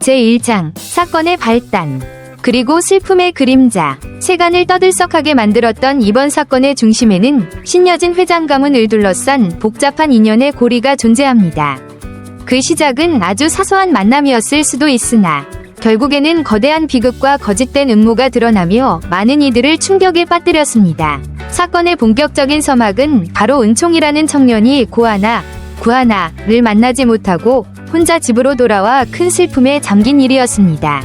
제1장 사건의 발단 그리고 슬픔의 그림자. 세간을 떠들썩하게 만들었던 이번 사건의 중심에는 신여진 회장 가문을 둘러싼 복잡한 인연의 고리가 존재합니다. 그 시작은 아주 사소한 만남이었을 수도 있으나 결국에는 거대한 비극과 거짓된 음모가 드러나며 많은 이들을 충격에 빠뜨렸습니다. 사건의 본격적인 서막은 바로 은총이라는 청년이 구하나를 만나지 못하고 혼자 집으로 돌아와 큰 슬픔에 잠긴 일이었습니다.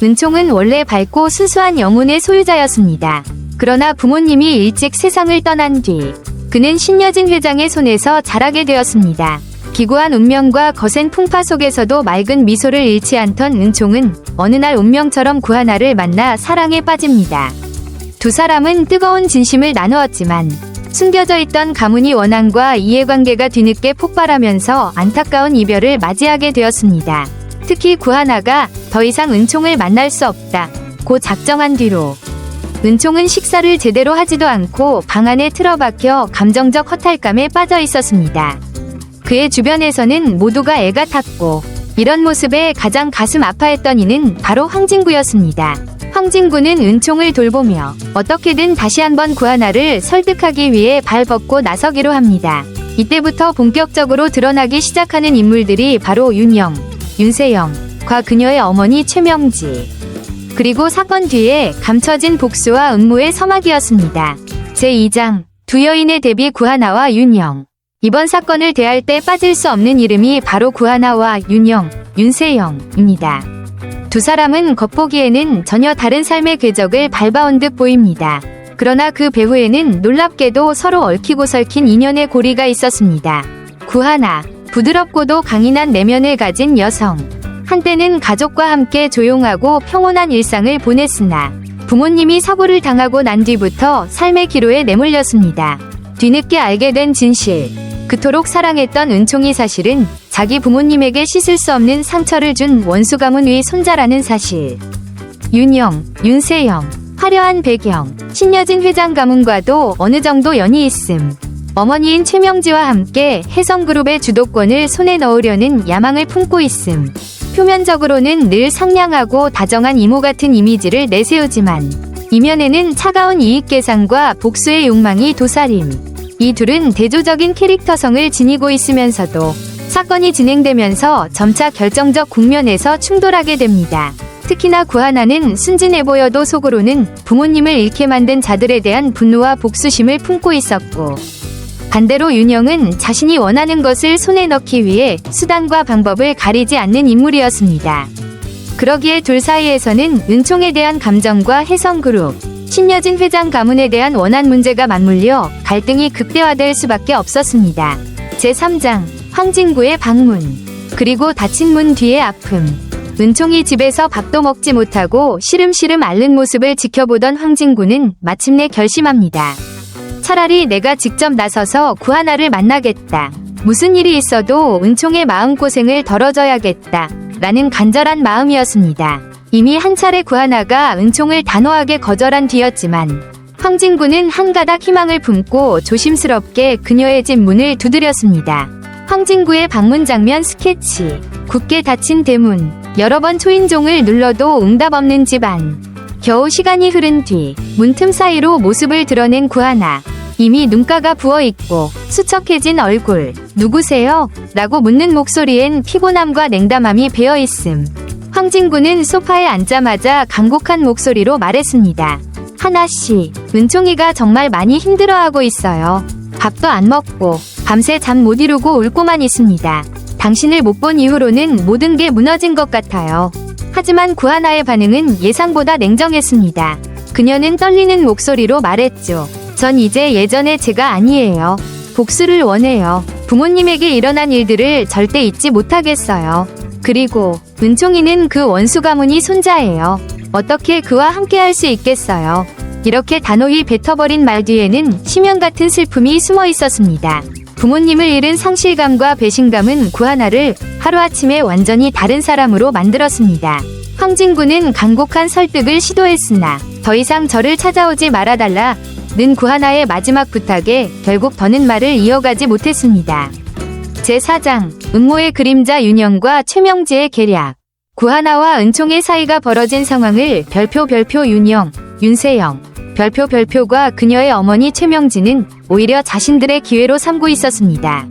은총은 원래 밝고 순수한 영혼의 소유자였습니다. 그러나 부모님이 일찍 세상을 떠난 뒤 그는 신여진 회장의 손에서 자라게 되었습니다. 기구한 운명과 거센 풍파 속에서도 맑은 미소를 잃지 않던 은총은 어느 날 운명처럼 구하나를 만나 사랑에 빠집니다. 두 사람은 뜨거운 진심을 나누었지만 숨겨져 있던 가문이 원한과 이해관계가 뒤늦게 폭발하면서 안타까운 이별을 맞이하게 되었습니다. 특히 구하나가 더 이상 은총을 만날 수 없다고 작정한 뒤로 은총은 식사를 제대로 하지도 않고 방 안에 틀어박혀 감정적 허탈감에 빠져 있었습니다. 그의 주변에서는 모두가 애가 탔고 이런 모습에 가장 가슴 아파했던 이는 바로 황진구였습니다. 황진구는 은총을 돌보며 어떻게든 다시 한번 구하나를 설득하기 위해 발벗고 나서기로 합니다. 이때부터 본격적으로 드러나기 시작하는 인물들이 바로 윤영, 윤세영과 그녀의 어머니 최명지, 그리고 사건 뒤에 감춰진 복수와 음모의 서막이었습니다. 제2장 두 여인의 대비 구하나와 윤영. 이번 사건을 대할 때 빠질 수 없는 이름이 바로 구하나와 윤영, 윤세영입니다. 두 사람은 겉보기에는 전혀 다른 삶의 궤적을 밟아온 듯 보입니다. 그러나 그 배후에는 놀랍게도 서로 얽히고 설킨 인연의 고리가 있었습니다. 구하나, 부드럽고도 강인한 내면을 가진 여성. 한때는 가족과 함께 조용하고 평온한 일상을 보냈으나 부모님이 사고를 당하고 난 뒤부터 삶의 기로에 내몰렸습니다. 뒤늦게 알게 된 진실. 그토록 사랑했던 은총이 사실은 자기 부모님에게 씻을 수 없는 상처를 준 원수 가문 위 손자라는 사실. 윤영, 윤세영, 화려한 배경, 신여진 회장 가문과도 어느 정도 연이 있음. 어머니인 최명지와 함께 혜성그룹의 주도권을 손에 넣으려는 야망을 품고 있음. 표면적으로는 늘 상냥하고 다정한 이모 같은 이미지를 내세우지만 이면에는 차가운 이익 계산과 복수의 욕망이 도사림. 이 둘은 대조적인 캐릭터성을 지니고 있으면서도 사건이 진행되면서 점차 결정적 국면에서 충돌하게 됩니다. 특히나 구하나는 순진해 보여도 속으로는 부모님을 잃게 만든 자들에 대한 분노와 복수심을 품고 있었고, 반대로 윤영은 자신이 원하는 것을 손에 넣기 위해 수단과 방법을 가리지 않는 인물이었습니다. 그러기에 둘 사이에서는 은총에 대한 감정과 혜성그룹, 신여진 회장 가문에 대한 원한 문제가 맞물려 갈등이 극대화될 수밖에 없었습니다. 제3장 황진구의 방문 그리고 닫힌 문 뒤의 아픔. 은총이 집에서 밥도 먹지 못하고 시름시름 앓는 모습을 지켜보던 황진구는 마침내 결심합니다. 차라리 내가 직접 나서서 구하나를 만나겠다. 무슨 일이 있어도 은총의 마음고생을 덜어줘야겠다. 라는 간절한 마음이었습니다. 이미 한 차례 구하나가 은총을 단호하게 거절한 뒤였지만 황진구는 한 가닥 희망을 품고 조심스럽게 그녀의 집 문을 두드렸습니다. 황진구의 방문 장면 스케치. 굳게 닫힌 대문. 여러 번 초인종을 눌러도 응답 없는 집 안. 겨우 시간이 흐른 뒤 문틈 사이로 모습을 드러낸 구하나. 이미 눈가가 부어있고 수척해진 얼굴. 누구세요? 라고 묻는 목소리엔 피곤함과 냉담함이 배어있음. 황진구는 소파에 앉자마자 간곡한 목소리로 말했습니다. 하나씨, 은총이가 정말 많이 힘들어하고 있어요. 밥도 안 먹고 밤새 잠 못 이루고 울고만 있습니다. 당신을 못 본 이후로는 모든 게 무너진 것 같아요. 하지만 구하나의 반응은 예상보다 냉정했습니다. 그녀는 떨리는 목소리로 말했죠. 전 이제 예전의 제가 아니에요. 복수를 원해요. 부모님에게 일어난 일들을 절대 잊지 못하겠어요. 그리고 은총이는 그 원수 가문이 손자예요. 어떻게 그와 함께 할 수 있겠어요. 이렇게 단호히 뱉어버린 말 뒤에는 심연 같은 슬픔이 숨어 있었습니다. 부모님을 잃은 상실감과 배신감은 구하나를 하루아침에 완전히 다른 사람으로 만들었습니다. 황진구는 간곡한 설득을 시도했으나 더 이상 저를 찾아오지 말아달라 는 구하나의 마지막 부탁에 결국 더는 말을 이어가지 못했습니다. 제4장 음모의 그림자 윤영과 최명지의 계략. 구하나와 은총의 사이가 벌어진 상황을 별표 윤영, 윤세영, 별표가 그녀의 어머니 최명진은 오히려 자신들의 기회로 삼고 있었습니다.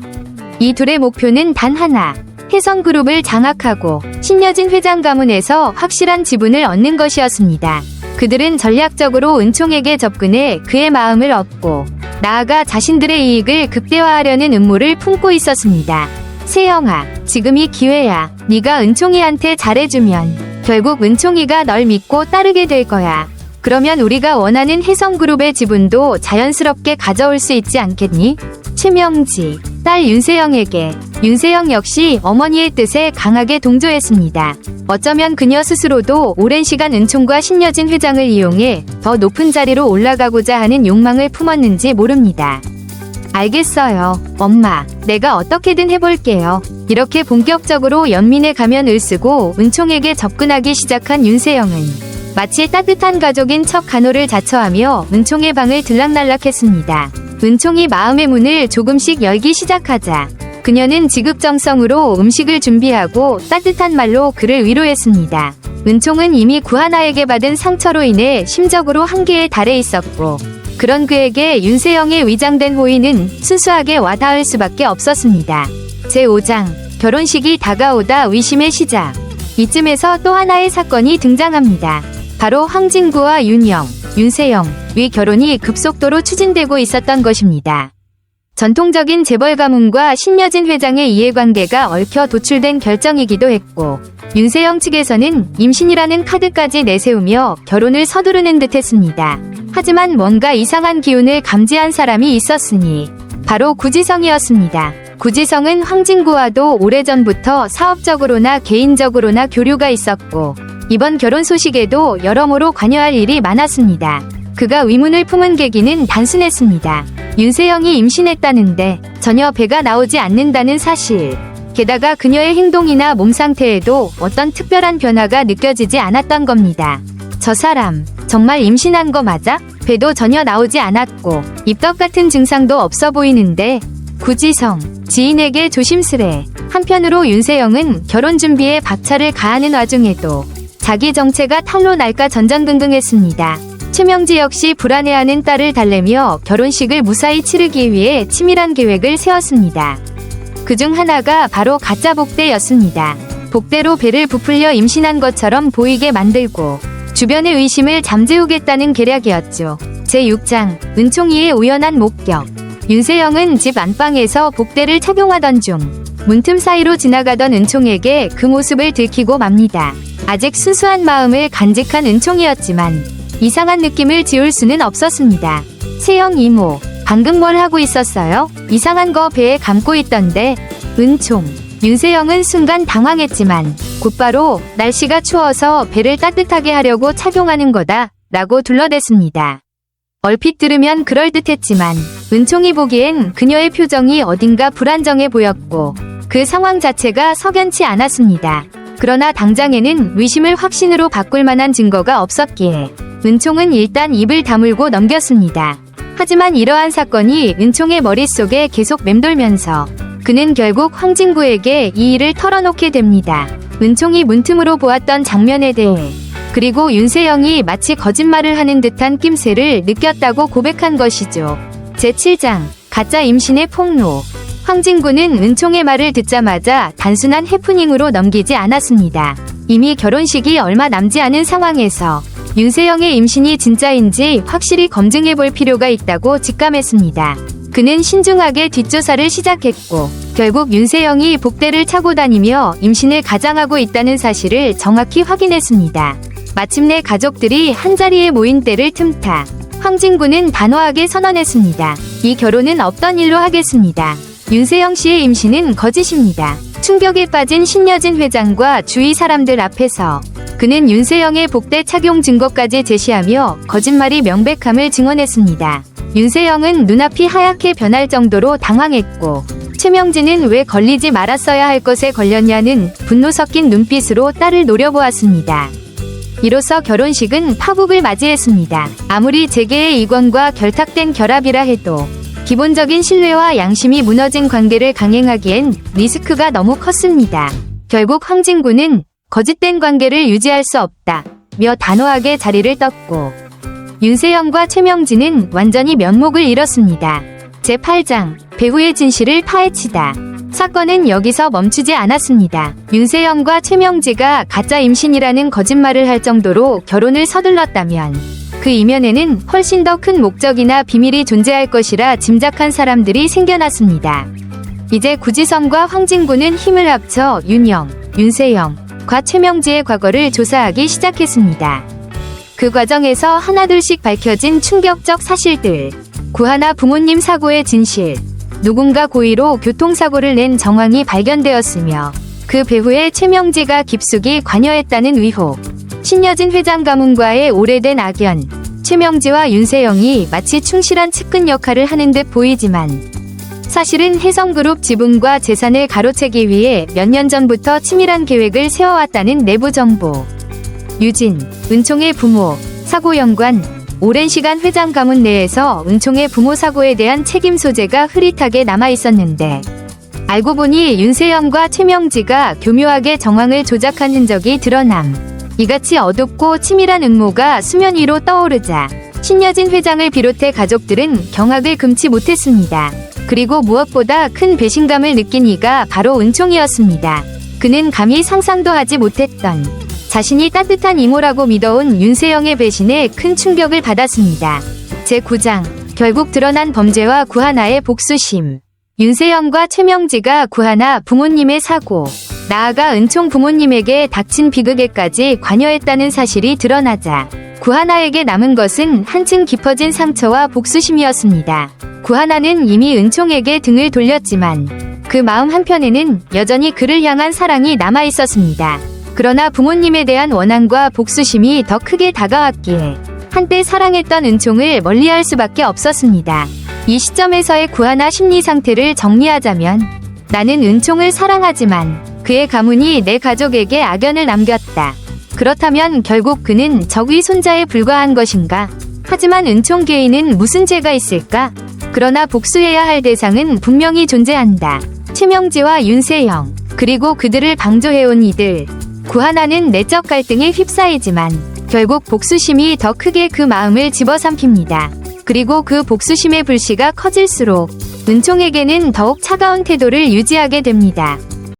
이 둘의 목표는 단 하나, 혜성그룹을 장악하고 신여진 회장 가문에서 확실한 지분을 얻는 것이었습니다. 그들은 전략적으로 은총에게 접근해 그의 마음을 얻고 나아가 자신들의 이익을 극대화하려는 음모를 품고 있었습니다. 세영아, 지금이 기회야. 네가 은총이한테 잘해주면 결국 은총이가 널 믿고 따르게 될 거야. 그러면 우리가 원하는 혜성그룹의 지분도 자연스럽게 가져올 수 있지 않겠니? 최명지, 딸 윤세영에게 윤세영 역시 어머니의 뜻에 강하게 동조했습니다. 어쩌면 그녀 스스로도 오랜 시간 은총과 신여진 회장을 이용해 더 높은 자리로 올라가고자 하는 욕망을 품었는지 모릅니다. 알겠어요, 엄마. 내가 어떻게든 해볼게요. 이렇게 본격적으로 연민의 가면을 쓰고 은총에게 접근하기 시작한 윤세영은 마치 따뜻한 가족인 척 간호를 자처하며 은총의 방을 들락날락했습니다. 은총이 마음의 문을 조금씩 열기 시작하자 그녀는 지극정성으로 음식을 준비하고 따뜻한 말로 그를 위로했습니다. 은총은 이미 구하나에게 받은 상처로 인해 심적으로 한계에 달해 있었고 그런 그에게 윤세영의 위장된 호의는 순수하게 와닿을 수밖에 없었습니다. 제5장 결혼식이 다가오다 위심의 시작. 이쯤에서 또 하나의 사건이 등장합니다. 바로 황진구와 윤영, 윤세영의 결혼이 급속도로 추진되고 있었던 것입니다. 전통적인 재벌 가문과 신여진 회장의 이해관계가 얽혀 도출된 결정이기도 했고 윤세영 측에서는 임신이라는 카드까지 내세우며 결혼을 서두르는 듯했습니다. 하지만 뭔가 이상한 기운을 감지한 사람이 있었으니 바로 구지성이었습니다. 구지성은 황진구와도 오래전부터 사업적으로나 개인적으로나 교류가 있었고 이번 결혼 소식에도 여러모로 관여할 일이 많았습니다. 그가 의문을 품은 계기는 단순했습니다. 윤세영이 임신했다는데 전혀 배가 나오지 않는다는 사실. 게다가 그녀의 행동이나 몸 상태에도 어떤 특별한 변화가 느껴지지 않았던 겁니다. 저 사람 정말 임신한 거 맞아? 배도 전혀 나오지 않았고 입덧 같은 증상도 없어 보이는데. 구지성, 지인에게 조심스레. 한편으로 윤세영은 결혼 준비에 박차를 가하는 와중에도 자기 정체가 탄로 날까 전전긍긍했습니다. 최명지 역시 불안해하는 딸을 달래며 결혼식을 무사히 치르기 위해 치밀한 계획을 세웠습니다. 그중 하나가 바로 가짜 복대였습니다. 복대로 배를 부풀려 임신한 것처럼 보이게 만들고 주변의 의심을 잠재우겠다는 계략이었죠. 제6장 은총이의 우연한 목격. 윤세영은 집 안방에서 복대를 착용하던 중 문틈 사이로 지나가던 은총에게 그 모습을 들키고 맙니다. 아직 순수한 마음을 간직한 은총이었지만 이상한 느낌을 지울 수는 없었습니다. 세영 이모, 방금 뭘 하고 있었어요? 이상한 거 배에 감고 있던데. 은총, 윤세영은 순간 당황했지만 곧바로 날씨가 추워서 배를 따뜻하게 하려고 착용하는 거다 라고 둘러댔습니다. 얼핏 들으면 그럴듯했지만 은총이 보기엔 그녀의 표정이 어딘가 불안정해 보였고 그 상황 자체가 석연치 않았습니다. 그러나 당장에는 의심을 확신으로 바꿀 만한 증거가 없었기에 은총은 일단 입을 다물고 넘겼습니다. 하지만 이러한 사건이 은총의 머릿속에 계속 맴돌면서 그는 결국 황진구에게 이 일을 털어놓게 됩니다. 은총이 문틈으로 보았던 장면에 대해 그리고 윤세영이 마치 거짓말을 하는 듯한 낌새를 느꼈다고 고백한 것이죠. 제7장 가짜 임신의 폭로. 황진구는 은총의 말을 듣자마자 단순한 해프닝으로 넘기지 않았습니다. 이미 결혼식이 얼마 남지 않은 상황에서 윤세영의 임신이 진짜인지 확실히 검증해 볼 필요가 있다고 직감했습니다. 그는 신중하게 뒷조사를 시작했고 결국 윤세영이 복대를 차고 다니며 임신을 가장하고 있다는 사실을 정확히 확인했습니다. 마침내 가족들이 한자리에 모인 때를 틈타 황진구는 단호하게 선언했습니다. 이 결혼은 없던 일로 하겠습니다. 윤세영 씨의 임신은 거짓입니다. 충격에 빠진 신여진 회장과 주위 사람들 앞에서 그는 윤세영의 복대 착용 증거까지 제시하며 거짓말이 명백함을 증언했습니다. 윤세영은 눈앞이 하얗게 변할 정도로 당황했고 최명진은 왜 걸리지 말았어야 할 것에 걸렸냐는 분노 섞인 눈빛으로 딸을 노려보았습니다. 이로써 결혼식은 파국을 맞이했습니다. 아무리 재계의 이권과 결탁된 결합이라 해도 기본적인 신뢰와 양심이 무너진 관계를 강행하기엔 리스크가 너무 컸습니다. 결국 황진구는 거짓된 관계를 유지할 수 없다. 며 단호하게 자리를 떴고 윤세영과 최명지는 완전히 면목을 잃었습니다. 제8장 배우의 진실을 파헤치다. 사건은 여기서 멈추지 않았습니다. 윤세영과 최명지가 가짜 임신이라는 거짓말을 할 정도로 결혼을 서둘렀다면 그 이면에는 훨씬 더 큰 목적이나 비밀이 존재할 것이라 짐작한 사람들이 생겨났습니다. 이제 구지섬과 황진구는 힘을 합쳐 윤영, 윤세영과 최명지의 과거를 조사하기 시작했습니다. 그 과정에서 하나둘씩 밝혀진 충격적 사실들, 구하나 부모님 사고의 진실, 누군가 고의로 교통사고를 낸 정황이 발견되었으며 그 배후에 최명지가 깊숙이 관여했다는 의혹, 신여진 회장 가문과의 오래된 악연, 최명지와 윤세영이 마치 충실한 측근 역할을 하는 듯 보이지만 사실은 혜성그룹 지분과 재산을 가로채기 위해 몇 년 전부터 치밀한 계획을 세워왔다는 내부 정보. 유진, 은총의 부모, 사고 연관, 오랜 시간 회장 가문 내에서 은총의 부모 사고에 대한 책임 소재가 흐릿하게 남아있었는데 알고 보니 윤세영과 최명지가 교묘하게 정황을 조작한 흔적이 드러남. 이같이 어둡고 치밀한 음모가 수면 위로 떠오르자 신여진 회장을 비롯해 가족들은 경악을 금치 못했습니다. 그리고 무엇보다 큰 배신감을 느낀 이가 바로 은총이었습니다. 그는 감히 상상도 하지 못했던 자신이 따뜻한 이모라고 믿어온 윤세영의 배신에 큰 충격을 받았습니다. 제9장 결국 드러난 범죄와 구하나의 복수심. 윤세영과 최명지가 구하나 부모님의 사고, 나아가 은총 부모님에게 닥친 비극에까지 관여했다는 사실이 드러나자 구하나에게 남은 것은 한층 깊어진 상처와 복수심이었습니다. 구하나는 이미 은총에게 등을 돌렸지만 그 마음 한편에는 여전히 그를 향한 사랑이 남아있었습니다. 그러나 부모님에 대한 원한과 복수심이 더 크게 다가왔기에 한때 사랑했던 은총을 멀리할 수밖에 없었습니다. 이 시점에서의 구하나 심리 상태를 정리하자면 나는 은총을 사랑하지만 그의 가문이 내 가족에게 악연을 남겼다. 그렇다면 결국 그는 적의 손자에 불과한 것인가? 하지만 은총 개인은 무슨 죄가 있을까? 그러나 복수해야 할 대상은 분명히 존재한다. 최명지와 윤세영, 그리고 그들을 방조해온 이들. 구하나는 내적 갈등에 휩싸이지만 결국 복수심이 더 크게 그 마음을 집어삼킵니다. 그리고 그 복수심의 불씨가 커질수록 은총에게는 더욱 차가운 태도를 유지하게 됩니다.